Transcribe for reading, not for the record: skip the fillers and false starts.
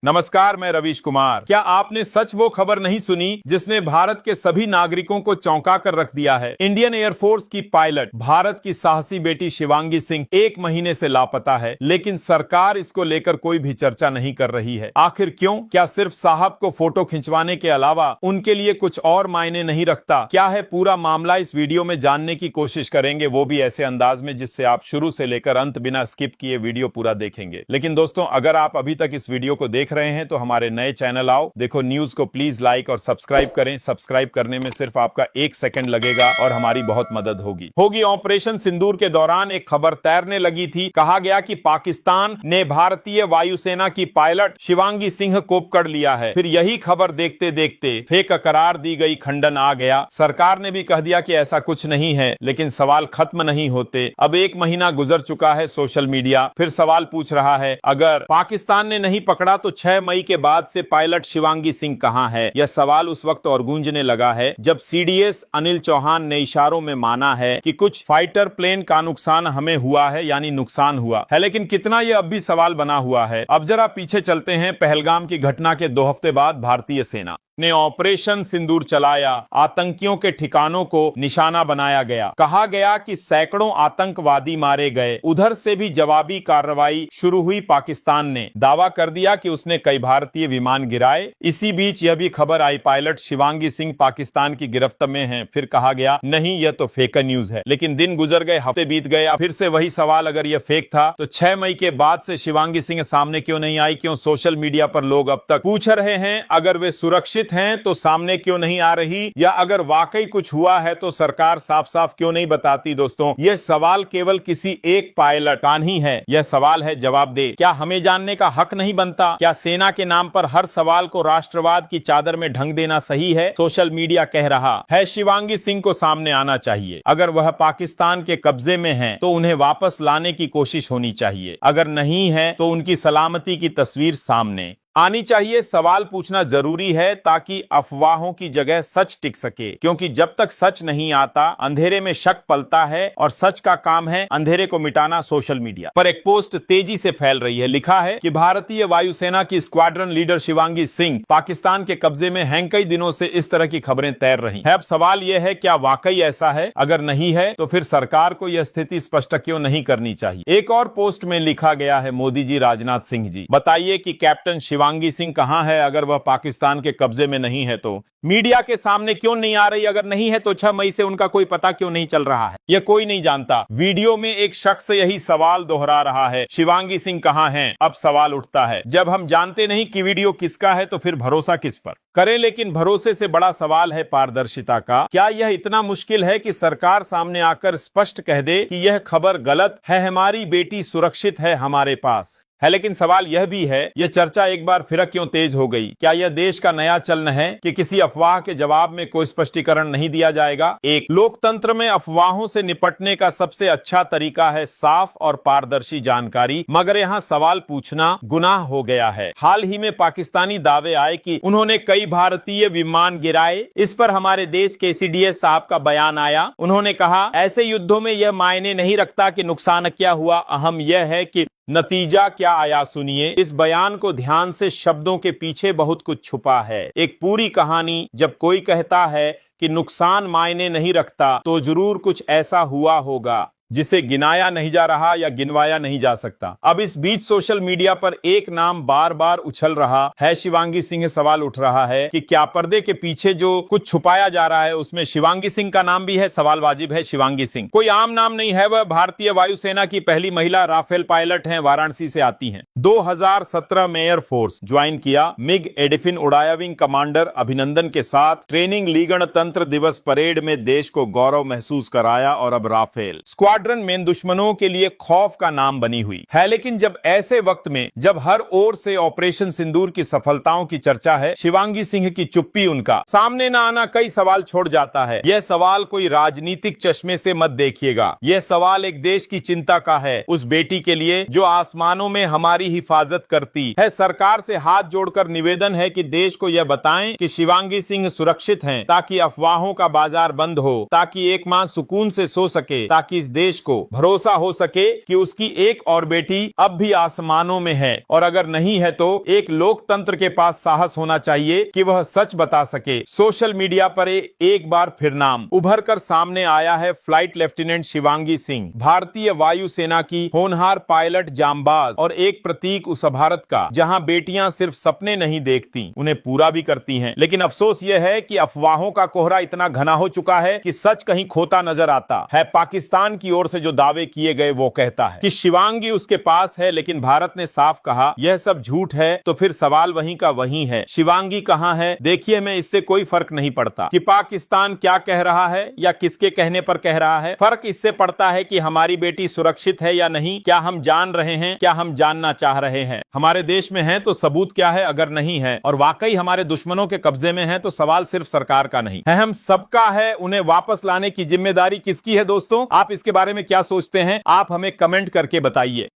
नमस्कार, मैं रवीश कुमार। क्या आपने सच वो खबर नहीं सुनी जिसने भारत के सभी नागरिकों को चौंका कर रख दिया है? इंडियन एयरफोर्स की पायलट, भारत की साहसी बेटी शिवांगी सिंह 1 महीने से लापता है, लेकिन सरकार इसको लेकर कोई भी चर्चा नहीं कर रही है। आखिर क्यों? क्या सिर्फ साहब को फोटो खिंचवाने के अलावा उनके लिए कुछ और मायने नहीं रखता? क्या है पूरा मामला, इस वीडियो में जानने की कोशिश करेंगे, वो भी ऐसे अंदाज में जिससे आप शुरू से लेकर अंत बिना स्किप किए वीडियो पूरा देखेंगे। लेकिन दोस्तों, अगर आप अभी तक इस वीडियो को देख रहे हैं तो हमारे नए चैनल आओ देखो न्यूज को प्लीज लाइक और सब्सक्राइब करें। सब्सक्राइब करने में सिर्फ आपका 1 सेकंड लगेगा और हमारी बहुत मदद होगी। ऑपरेशन सिंदूर के दौरान एक खबर तैरने लगी थी। कहा गया कि पाकिस्तान ने भारतीय वायुसेना की पायलट शिवांगी सिंह को पकड़ लिया है। फिर यही खबर देखते देखते फेक करार दी गई, खंडन आ गया। सरकार ने भी कह दिया कि ऐसा कुछ नहीं है, लेकिन सवाल खत्म नहीं होते। अब 1 महीना गुजर चुका है, सोशल मीडिया फिर सवाल पूछ रहा है, अगर पाकिस्तान ने नहीं पकड़ा तो 6 मई के बाद से पायलट शिवांगी सिंह कहां है? यह सवाल उस वक्त और गूंजने लगा है जब सीडीएस अनिल चौहान ने इशारों में माना है कि कुछ फाइटर प्लेन का नुकसान हमें हुआ है, यानी नुकसान हुआ है। लेकिन कितना यह अब भी सवाल बना हुआ है। अब जरा पीछे चलते हैं। पहलगाम की घटना के 2 हफ्ते बाद भारतीय सेना ने ऑपरेशन सिंदूर चलाया। आतंकियों के ठिकानों को निशाना बनाया गया। कहा गया कि सैकड़ों आतंकवादी मारे गए। उधर से भी जवाबी कार्रवाई शुरू हुई। पाकिस्तान ने दावा कर दिया कि उसने कई भारतीय विमान गिराए। इसी बीच यह भी खबर आई, पायलट शिवांगी सिंह पाकिस्तान की गिरफ्त में हैं। फिर कहा गया नहीं, यह तो फेक न्यूज है। लेकिन दिन गुजर गए, हफ्ते बीत गए, फिर से वही सवाल, अगर यह फेक था तो 6 मई के बाद से शिवांगी सिंह सामने क्यों नहीं आई? क्यों सोशल मीडिया पर लोग अब तक पूछ रहे हैं, अगर वे सुरक्षित हैं तो सामने क्यों नहीं आ रही? या अगर वाकई कुछ हुआ है तो सरकार साफ साफ क्यों नहीं बताती? दोस्तों, यह सवाल केवल किसी एक पायलट का नहीं है, यह सवाल है जवाब दे। क्या हमें जानने का हक नहीं बनता? क्या सेना के नाम पर हर सवाल को राष्ट्रवाद की चादर में ढंग देना सही है? सोशल मीडिया कह रहा है शिवांगी सिंह को सामने आना चाहिए। अगर वह पाकिस्तान के कब्जे में है तो उन्हें वापस लाने की कोशिश होनी चाहिए। अगर नहीं है तो उनकी सलामती की तस्वीर सामने आनी चाहिए। सवाल पूछना जरूरी है ताकि अफवाहों की जगह सच टिक सके, क्योंकि जब तक सच नहीं आता अंधेरे में शक पलता है, और सच का काम है अंधेरे को मिटाना। सोशल मीडिया पर एक पोस्ट तेजी से फैल रही है। लिखा है कि भारतीय वायुसेना की स्क्वाड्रन लीडर शिवांगी सिंह पाकिस्तान के कब्जे में हैं। कई दिनों से इस तरह की खबरें तैर रही है। अब सवाल यह है, क्या वाकई ऐसा है? अगर नहीं है तो फिर सरकार को यह स्थिति स्पष्ट क्यों नहीं करनी चाहिए? एक और पोस्ट में लिखा गया है, मोदी जी, राजनाथ सिंह जी, बताइए कि कैप्टन शिवांगी सिंह कहां है? अगर वह पाकिस्तान के कब्जे में नहीं है तो मीडिया के सामने क्यों नहीं आ रही? अगर नहीं है तो 6 मई से उनका कोई पता क्यों नहीं चल रहा है? यह कोई नहीं जानता। वीडियो में एक शख्स यही सवाल दोहरा रहा है, शिवांगी सिंह कहां हैं? अब सवाल उठता है, जब हम जानते नहीं कि वीडियो किसका है तो फिर भरोसा किस पर करें? लेकिन भरोसे से बड़ा सवाल है पारदर्शिता का। क्या यह इतना मुश्किल है कि सरकार सामने आकर स्पष्ट कह दे कि यह खबर गलत है, हमारी बेटी सुरक्षित है हमारे पास है? लेकिन सवाल यह भी है, यह चर्चा एक बार फिर क्यों तेज हो गई? क्या यह देश का नया चलन है कि किसी अफवाह के जवाब में कोई स्पष्टीकरण नहीं दिया जाएगा? एक लोकतंत्र में अफवाहों से निपटने का सबसे अच्छा तरीका है साफ और पारदर्शी जानकारी, मगर यहाँ सवाल पूछना गुनाह हो गया है। हाल ही में पाकिस्तानी दावे आए कि उन्होंने कई भारतीय विमान गिराए। इस पर हमारे देश के सीडीएस साहब का बयान आया। उन्होंने कहा, ऐसे युद्धों में यह मायने नहीं रखता कि नुकसान क्या हुआ, अहम यह है कि नतीजा क्या आया। सुनिए इस बयान को ध्यान से, शब्दों के पीछे बहुत कुछ छुपा है, एक पूरी कहानी। जब कोई कहता है कि नुकसान मायने नहीं रखता तो जरूर कुछ ऐसा हुआ होगा जिसे गिनाया नहीं जा रहा या गिनवाया नहीं जा सकता। अब इस बीच सोशल मीडिया पर एक नाम बार बार उछल रहा है, शिवांगी सिंह। सवाल उठ रहा है कि क्या पर्दे के पीछे जो कुछ छुपाया जा रहा है उसमें शिवांगी सिंह का नाम भी है? सवाल वाजिब है। शिवांगी सिंह कोई आम नाम नहीं है, वह भारतीय वायुसेना की पहली महिला राफेल पायलट हैं, वाराणसी से आती हैं। 2017 में एयरफोर्स ज्वाइन किया, मिग एडिफिन उड़ाया, विंग कमांडर अभिनंदन के साथ ट्रेनिंग ली, गणतंत्र दिवस परेड में देश को गौरव महसूस कराया, और अब राफेल स्क्वाड्रन में दुश्मनों के लिए खौफ का नाम बनी हुई है। लेकिन जब ऐसे वक्त में, जब हर ओर से ऑपरेशन सिंदूर की सफलताओं की चर्चा है, शिवांगी सिंह की चुप्पी, उनका सामने न आना कई सवाल छोड़ जाता है। यह सवाल कोई राजनीतिक चश्मे से मत देखिएगा, यह सवाल एक देश की चिंता का है, उस बेटी के लिए जो आसमानों में हमारी हिफाजत करती है। सरकार से हाथ जोड़कर निवेदन है कि देश को यह बताएं कि शिवांगी सिंह सुरक्षित हैं, ताकि अफवाहों का बाजार बंद हो, ताकि एक मां सुकून से सो सके, ताकि इस देश देश को भरोसा हो सके कि उसकी एक और बेटी अब भी आसमानों में है, और अगर नहीं है तो एक लोकतंत्र के पास साहस होना चाहिए कि वह सच बता सके। सोशल मीडिया पर एक बार फिर नाम उभर कर सामने आया है फ्लाइट लेफ्टिनेंट शिवांगी सिंह, भारतीय वायुसेना की होनहार पायलट, जांबाज और एक प्रतीक उस भारत का जहां बेटियां सिर्फ सपने नहीं देखती, उन्हें पूरा भी करती हैं। लेकिन अफसोस यह है कि अफवाहों का कोहरा इतना घना हो चुका है कि सच कहीं खोता नजर आता है। पाकिस्तान की ओर से जो दावे किए गए वो कहता है कि शिवांगी उसके पास है, लेकिन भारत ने साफ कहा यह सब झूठ है। तो फिर सवाल वहीं का वहीं है, शिवांगी कहां है? देखिए, मैं इससे कोई फर्क नहीं पड़ता कि पाकिस्तान क्या कह रहा है या किसके कहने पर कह रहा है। फर्क इससे पड़ता है कि हमारी बेटी सुरक्षित है या नहीं, क्या हम जान रहे हैं, क्या हम जानना चाह रहे हैं। हमारे देश में है तो सबूत क्या है, अगर नहीं है और वाकई हमारे दुश्मनों के कब्जे में है तो सवाल सिर्फ सरकार का नहीं है, हम सबका है। उन्हें वापस लाने की जिम्मेदारी किसकी है? दोस्तों, आप इसके बारे में क्या सोचते हैं? आप हमें कमेंट करके बताइए।